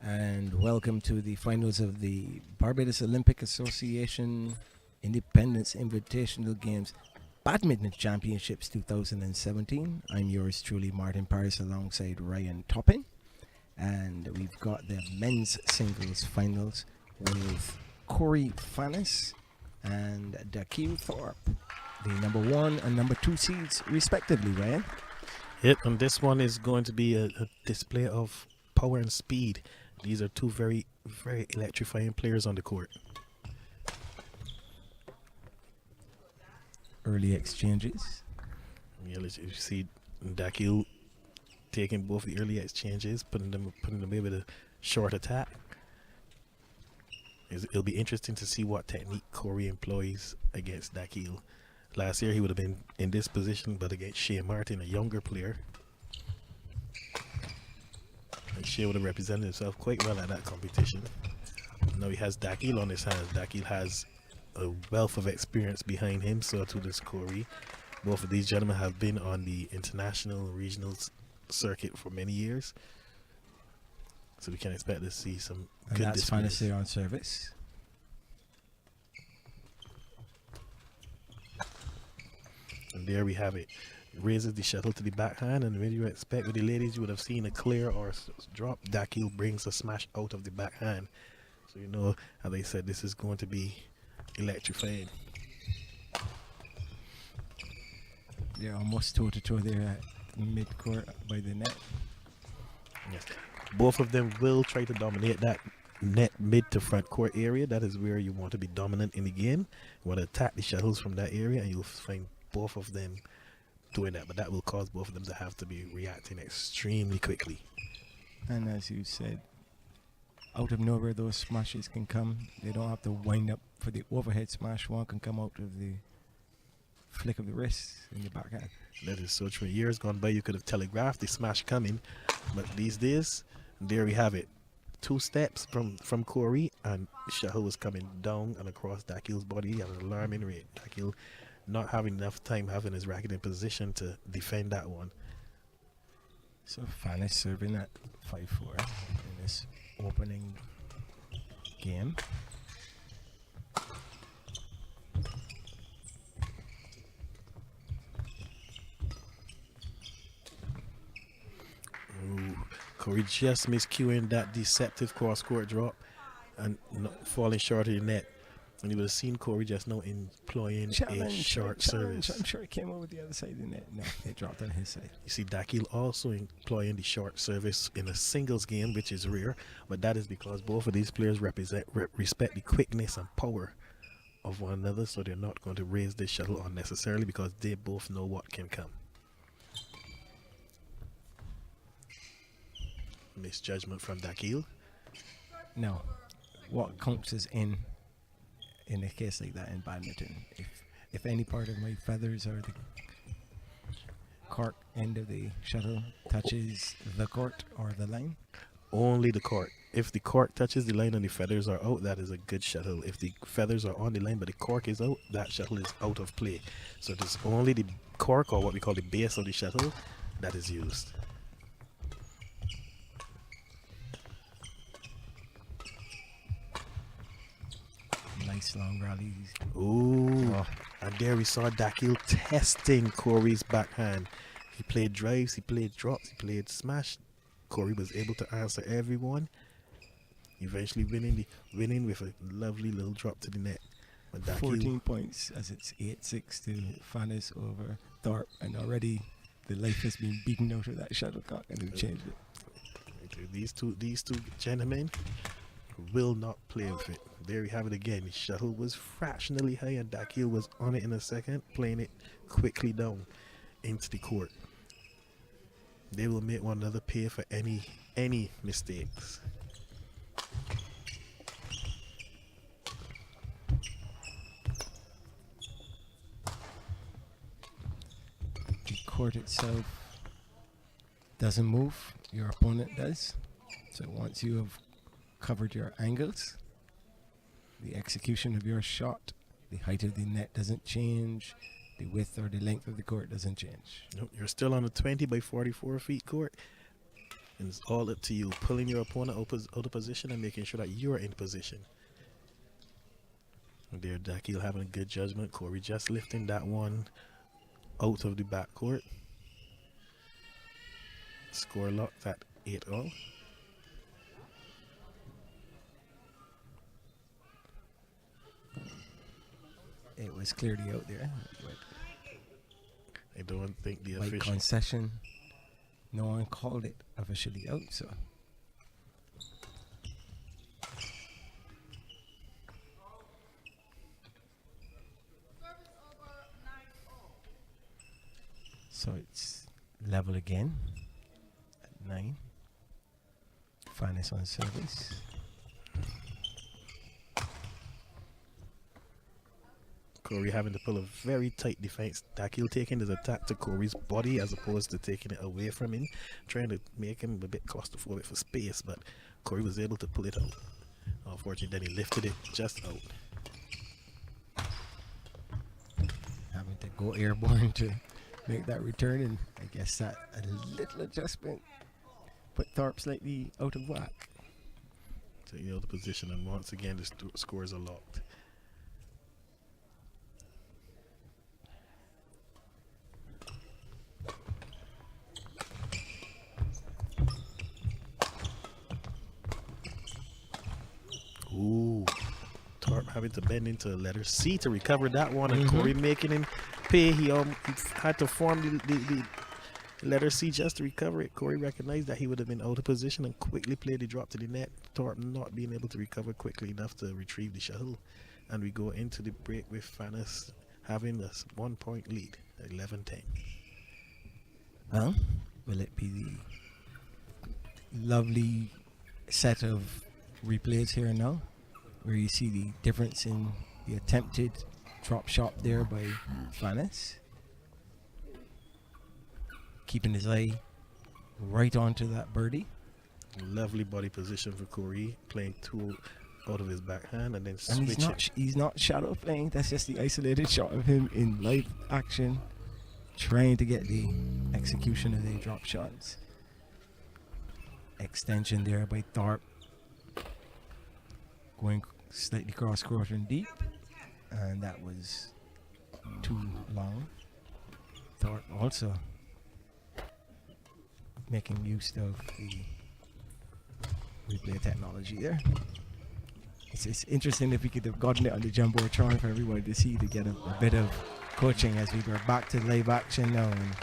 and welcome to the finals of the Barbados Olympic Association Independence Invitational Games Badminton Championships 2017. I'm yours truly, Martin Paris, alongside Ryan Toppin, and we've got the men's singles finals with Corey Fannis and Dakil Thorpe, the number one and number two seeds, respectively, Ryan. Yep, and this one is going to be a display of power and speed. These are two very, very electrifying players on the court. Early exchanges. Yeah, you see Dakil taking both the early exchanges, putting them away with a short attack. It'll be interesting to see what technique Corey employs against Dakil. Last year he would have been in this position, but against Shea Martin, a younger player. And Shea would have represented himself quite well at that competition. Now he has Dakil on his hands. Dakil has a wealth of experience behind him, so too does Corey. Both of these gentlemen have been on the international and regional circuit for many years. So we can expect to see some and good that's displays. Fantasy on service. And there we have it. Raises the shuttle to the backhand, and when you expect with the ladies, you would have seen a clear or drop. Dakil brings a smash out of the backhand. So you know, as I said, this is going to be electrifying. They're almost toe to toe there at mid-court by the net. Yes. Both of them will try to dominate that net mid to front court area. That is where you want to be dominant in the game. You want to attack the shuttles from that area, and you'll find both of them doing that. But that will cause both of them to have to be reacting extremely quickly. And as you said, out of nowhere those smashes can come. They don't have to wind up for the overhead smash. One can come out of the flick of the wrist in the backhand. That is so true. Years gone by, you could have telegraphed the smash coming, but these days, there we have it. 2 steps from Corey, and the shuttle was coming down and across Dakil's body at an alarming rate. Dakil not having enough time having his racket in position to defend that one. So Fannis serving at 5-4 in this opening game. Ooh, Corey just miscuing that deceptive cross-court drop and falling short of the net. And you would have seen Corey just now employing a short service. I'm sure it came over the other side of the net. No, it dropped on his side. You see Dakil also employing the short service in a singles game, which is rare, but that is because both of these players respect the quickness and power of one another, so they're not going to raise the shuttle unnecessarily because they both know what can come. Misjudgment from Dakil. No, what counts as in a case like that in badminton? If any part of my feathers or the cork end of the shuttle touches the court or the line? Only the cork. If the cork touches the line and the feathers are out, that is a good shuttle. If the feathers are on the line but the cork is out, that shuttle is out of play. So it is only the cork, or what we call the base of the shuttle, that is used. Nice long rallies. Ooh. Oh. And there we saw Dakil testing Corey's backhand. He played drives, he played drops, he played smash. Corey was able to answer everyone, eventually winning with a lovely little drop to the net. But 14 points as it's 8-6 to Fannis over Thorpe, and already the life has been beaten out of that shuttlecock, and they've changed it. These two gentlemen will not play with it. There we have it again. The shuttle was fractionally high, and Dakil was on it in a second, playing it quickly down into the court. They will make one another pay for any mistakes. The court itself doesn't move, your opponent does. So once you have covered your angles, the execution of your shot, the height of the net doesn't change, the width or the length of the court doesn't change. Nope, you're still on a 20 by 44 feet court. And it's all up to you, pulling your opponent out of position and making sure that you're in position. And there, Dakil having a good judgment. Corey just lifting that one out of the backcourt. Score locked at 8-all. It was clearly out there. I don't think the By official. concession, no one called it officially out, so it's level again at 9. Finest on service. Corey having to pull a very tight defense. Dakil taking his attack to Corey's body as opposed to taking it away from him, trying to make him a bit claustrophobic for space, but Corey was able to pull it out. Unfortunately, then he lifted it just out. Having to go airborne to make that return, and I guess that a little adjustment put Thorpe slightly out of whack. Taking out the position, and once again the scores are locked. Ooh, Thorpe having to bend into a letter C to recover that one, and Corey making him pay. He had to form the letter C just to recover it. Corey recognized that he would have been out of position and quickly played the drop to the net. Thorpe not being able to recover quickly enough to retrieve the shuttle. And we go into the break with Fanis having a 1-point lead, 11-10. Well, will it be the lovely set of replays here now, where you see the difference in the attempted drop shot there by Fanis, keeping his eye right onto that birdie. Lovely body position for Corey, playing two out of his backhand and then And switching. he's not shadow playing. That's just the isolated shot of him in live action, trying to get the execution of the drop shots. Extension there by Thorpe, going slightly cross court and deep, and that was too long. Thorpe also making use of the replay technology there. It's interesting if we could have gotten it on the Jumbotron for everybody to see, to get a bit of coaching as we go back to live action now. And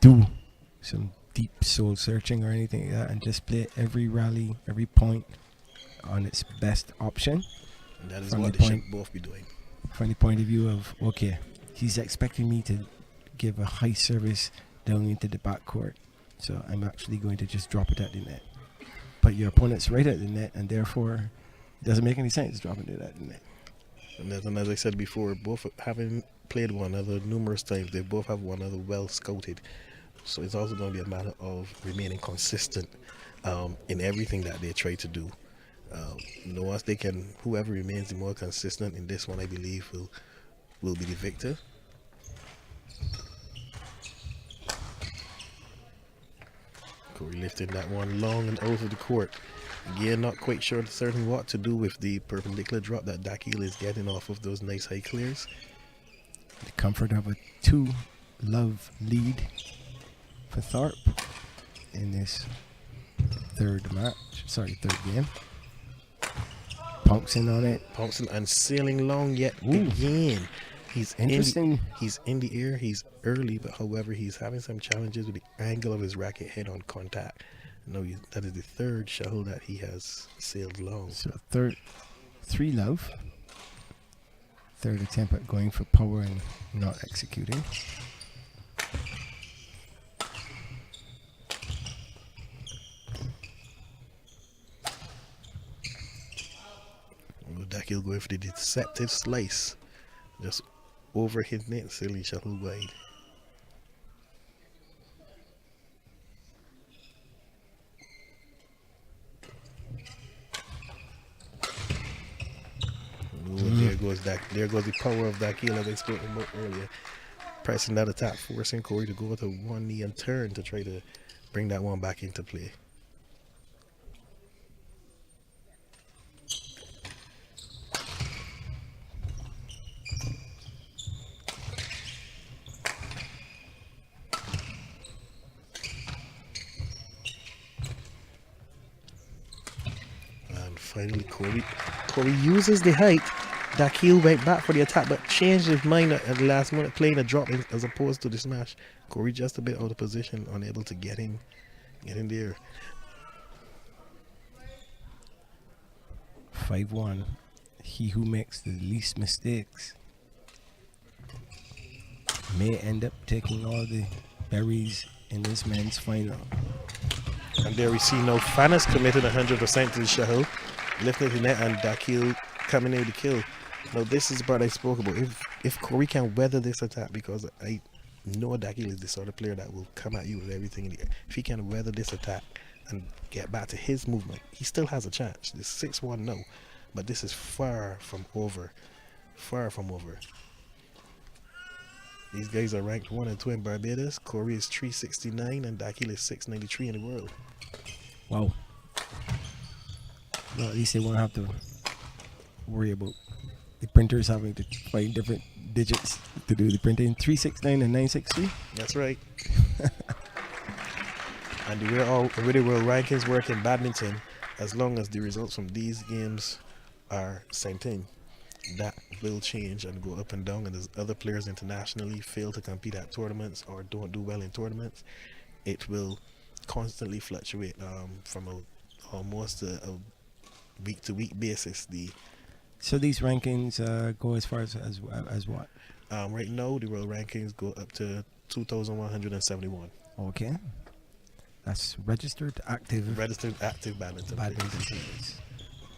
do some deep soul searching or anything like that, and just play every rally, every point on its best option. And that is From what the they should point- both be doing. From the point of view of, okay, he's expecting me to give a high service down into the backcourt, so I'm actually going to just drop it at the net. But your opponent's right at the net, and therefore it doesn't make any sense dropping it at the net. And as I said before, both having played one another numerous times, they both have one another well scouted. So it's also going to be a matter of remaining consistent in everything that they try to do. Once they can, whoever remains the more consistent in this one, I believe, will be the victor. Corey lifting that one long and out of the court. Again, not quite sure certain what to do with the perpendicular drop that Dakil is getting off of those nice high clears. The comfort of a 2-love lead for Thorpe in this third game. Pouncing on it. Pouncing and sailing long yet Ooh. again. He's Interesting. He's in the air. He's early, but however, he's having some challenges with the angle of his racket head on contact. No, that is the third shuttle that he has sailed long. So 3-love. Third attempt at going for power and not executing. Dakil going for the deceptive slice. Just over his net, silly shuttle wide. There goes that. There goes the power of Dakil, as I spoke about earlier. Pressing that attack, forcing Corey to go to one knee and turn to try to bring that one back into play. And finally, Corey uses the height. Dakil went back for the attack, but changed his mind at the last minute, playing a drop as opposed to the smash. Corey just a bit out of position, unable to get in there. 5-1. He who makes the least mistakes may end up taking all the berries in this men's final. And there we see now Fanas committed 100% to the shuttle, lifting the net, and Dakil coming in with the kill. Now this is the part I spoke about. If Corey can weather this attack, because I know Dakil is the sort of player that will come at you with everything in the air. If he can weather this attack and get back to his movement, he still has a chance. This 6-1 no, but this is far from over. Far from over. These guys are ranked 1 and 2 in Barbados. Corey is 369 and Dakil is 693 in the world. Wow. Well, at least they won't have to worry about the printers having to find different digits to do the printing. 369 and 963. That's right. And the way world rankings work in badminton, as long as the results from these games are same thing, that will change and go up and down. And as other players internationally fail to compete at tournaments or don't do well in tournaments, it will constantly fluctuate from almost a week-to-week basis. So these rankings go as far as what? Right now, the world rankings go up to 2,171. Okay. That's registered active badminton players. players.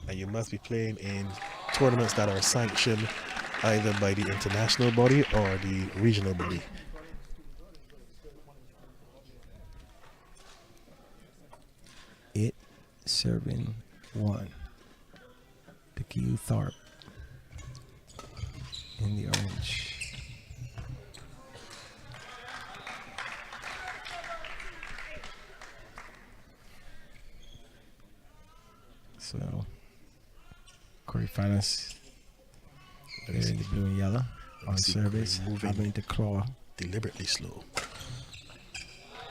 And you must be playing in tournaments that are sanctioned either by the international body or the regional body. It serving 1. Dakil Thorpe in the orange. So Corey Fanas there in the blue and yellow on service, having to claw. Deliberately slow.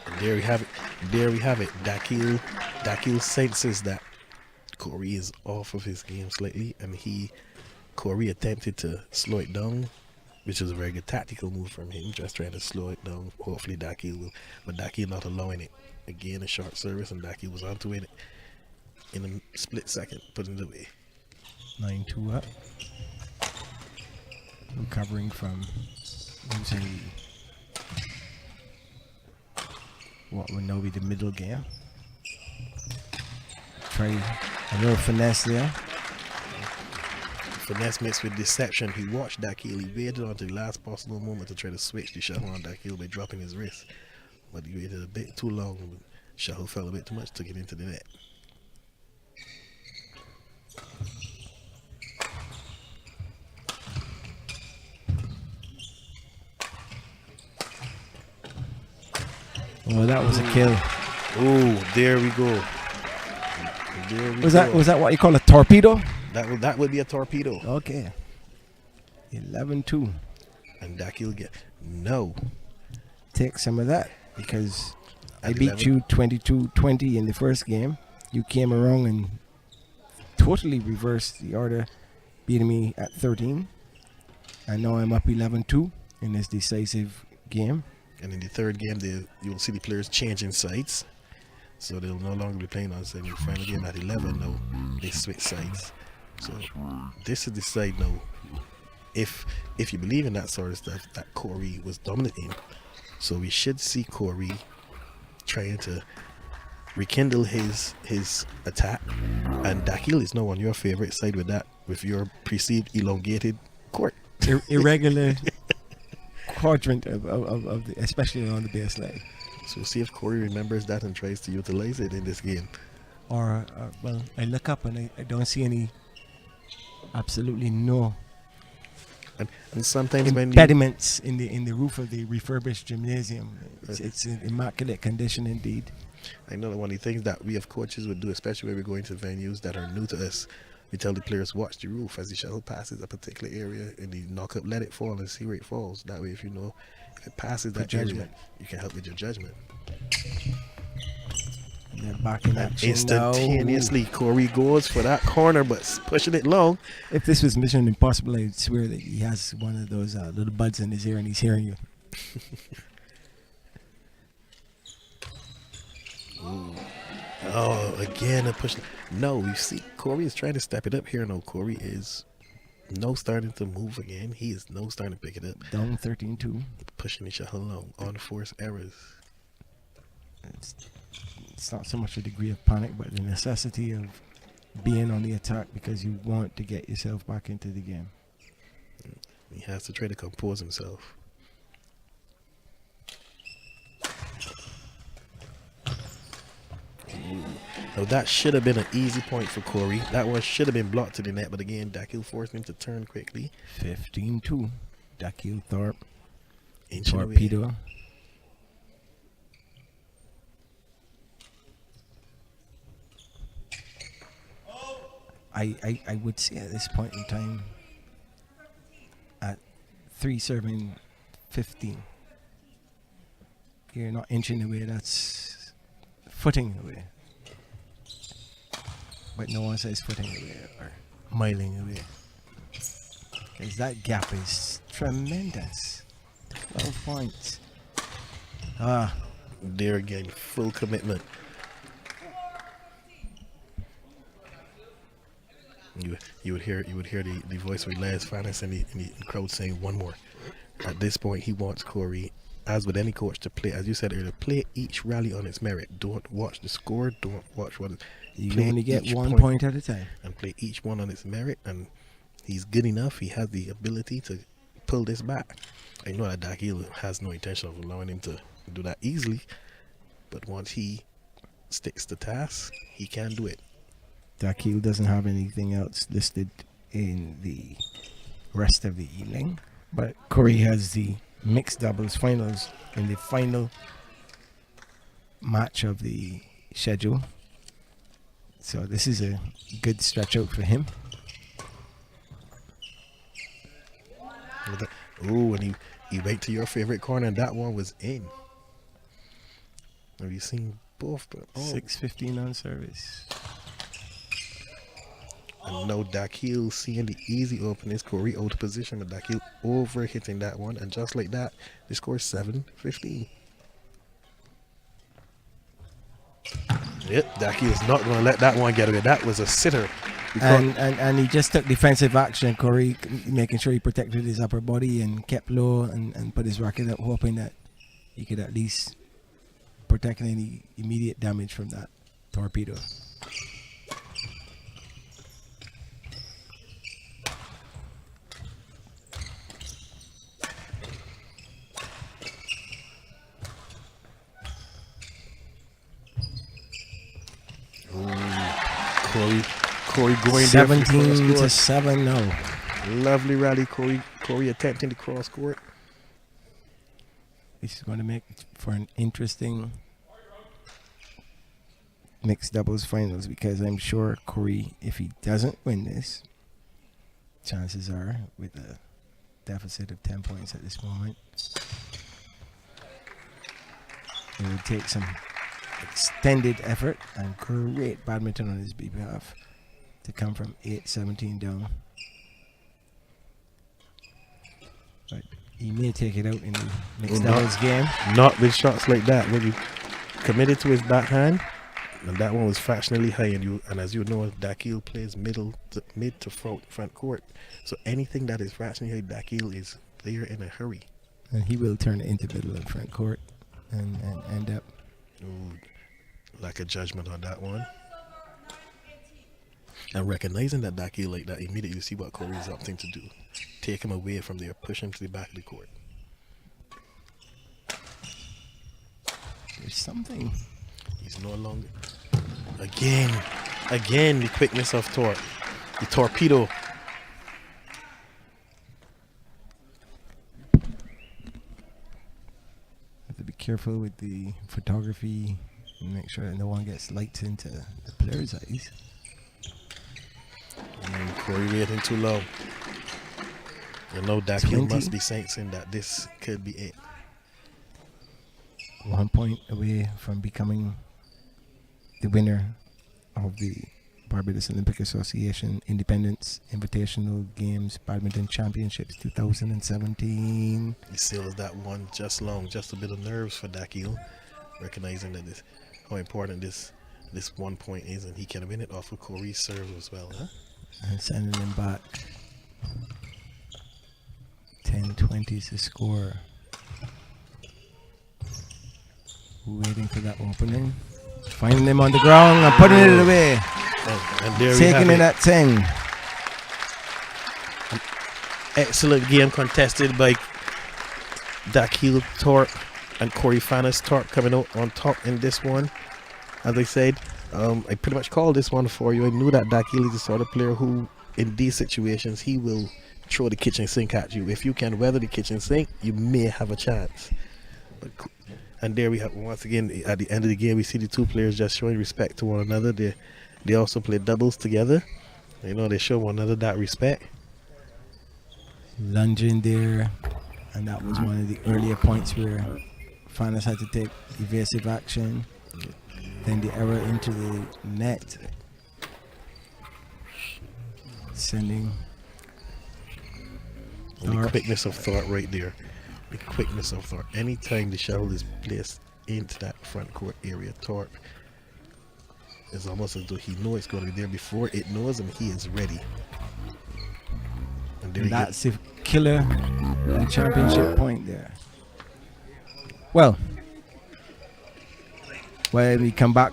And there we have it. Dakil senses that Corey is off of his game slightly, and Corey attempted to slow it down, which was a very good tactical move from him, just trying to slow it down. Hopefully Daki will, but Daki not allowing it. Again, a short service, and Daki was onto it in a split second, putting it away. 9-2 up. Recovering from losing what would now be the middle game. Try a little finesse there. Finesse mixed with deception. He watched Dakil. He waited until the last possible moment to try to switch the shuttle on Dakil by dropping his wrist. But he waited a bit too long. Shuttle fell a bit too much to get into the net. Oh, that was a kill. Oh, there we go. Was that what you call a torpedo? That would be a torpedo. Okay. 11-2. And Dakil get no. Take some of that because I At beat 11. you 22-20 in the first game. You came around and totally reversed the order, beating me at 13. And now I'm up 11-2 in this decisive game. And in the third game, you'll see the players changing sides. So they'll no longer be playing on semi final game at 11 now. They switch sides. So this is the side now. If you believe in that sort of stuff, that Corey was dominating. So we should see Corey trying to rekindle his attack. And Dakil is now on your favorite side with your perceived elongated court. Irregular quadrant of the, especially on the baseline. So see if Corey remembers that and tries to utilize it in this game. Or, well, I look up and I don't see any, absolutely no And sometimes when impediments in the roof of the refurbished gymnasium. It's in immaculate condition indeed. I know that one of the things that we as coaches would do, especially when we're going to venues that are new to us, we tell the players watch the roof as the shuttle passes a particular area and the knock up, let it fall and see where it falls. That way, if you know if it passes that area, you can help with your judgment. They're back in action instantaneously, now. Corey goes for that corner, but pushing it long. If this was Mission Impossible, I'd swear that he has one of those little buds in his ear and he's hearing you. Oh, again a push. No, you see, Corey is trying to step it up here. No, Corey is starting to move again. He is starting to pick it up. Down 13-2. Pushing the shuttle along. Unforced errors. It's not so much a degree of panic, but the necessity of being on the attack because you want to get yourself back into the game. He has to try to compose himself. Now that should have been an easy point for Corey. That one should have been blocked to the net, but again, Dakil forced him to turn quickly. 15-2. Dakil Thorpe. Inching away. Torpedo. I would say at this point in time, at 3 serving 15, you're not inching away, that's footing away. But no one says footing away or miling away. Because that gap is tremendous. 12 points. There again, full commitment. You would hear the voice of Lance Finance in the crowd saying one more. At this point, he wants Corey, as with any coach, to play, as you said earlier, play each rally on its merit. Don't watch the score. Don't watch what. You only get 1 point at a time. And play each one on its merit. And he's good enough. He has the ability to pull this back. I know that Dakil has no intention of allowing him to do that easily. But once he sticks to task, he can do it. Dakil doesn't have anything else listed in the rest of the evening, but Corey has the mixed doubles finals in the final match of the schedule. So this is a good stretch out for him. Oh, and he went to your favorite corner, and that one was in. Have you seen both? 6-15 on service. And now Dakil seeing the easy openings, Corey out of position, but Dakil over hitting that one, and just like that, the score is 7-15. Yep, Dakil is not going to let that one get away. That was a sitter. And he just took defensive action, Corey, making sure he protected his upper body and kept low and put his racket up, hoping that he could at least protect any immediate damage from that torpedo. Corey going 17-7 now. Lovely rally, Corey attempting to cross court. This is going to make for an interesting mixed doubles finals, because I'm sure Corey, if he doesn't win this, chances are, with a deficit of 10 points at this moment, it would take some extended effort and great badminton on his behalf to come from 8-17 down. But he may take it out in the mixed doubles game. Not with shots like that. When you committed to his backhand, and that one was fractionally high, and as you know, Dakil plays mid to front court. So anything that is fractionally high, Dakil is there in a hurry. And he will turn it into middle and front court and end up. Ooh, lack of judgment on that one. And recognizing that Dakil like that, immediately you see what Corey is opting to do. Take him away from there, push him to the back of the court. There's something. He's no longer. Again, the quickness of torque. The torpedo. Have to be careful with the photography and make sure that no one gets lights into the player's eyes. Corey waiting too low. You know Dakil must be sensing that this could be it. 1 point away from becoming the winner of the Barbados Olympic Association Independence Invitational Games Badminton Championships 2017. He seals that one just a bit of nerves for Dakil, recognizing that how important this 1 point is, and he can win it off of Corey's serve as well, huh? And sending him back. 10-20 is the score. Waiting for that opening. Finding him on the ground and putting it away. And there taking it at 10. An excellent game contested by Dakil Torp and Corey Fanis Torp coming out on top in this one. As I said, I pretty much called this one for you. I knew that Dakil is the sort of player who, in these situations, he will throw the kitchen sink at you. If you can weather the kitchen sink, you may have a chance. And there we have, once again, at the end of the game, we see the two players just showing respect to one another. They also play doubles together. You know, they show one another that respect. Lunging there, and that was one of the earlier points where Fanis had to take evasive action. Then the error into the net, sending. And the quickness of thought right there. The quickness of thought. Anytime the shuttle is placed into that front court area, Torp is almost as though he knows it's going to be there before it knows, and he is ready. And that's a killer championship point there. Well, when we come back,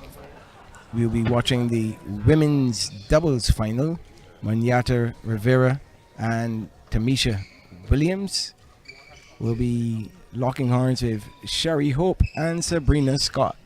we'll be watching the women's doubles final. Manyata Rivera and Tamisha Williams will be locking horns with Sherry Hope and Sabrina Scott.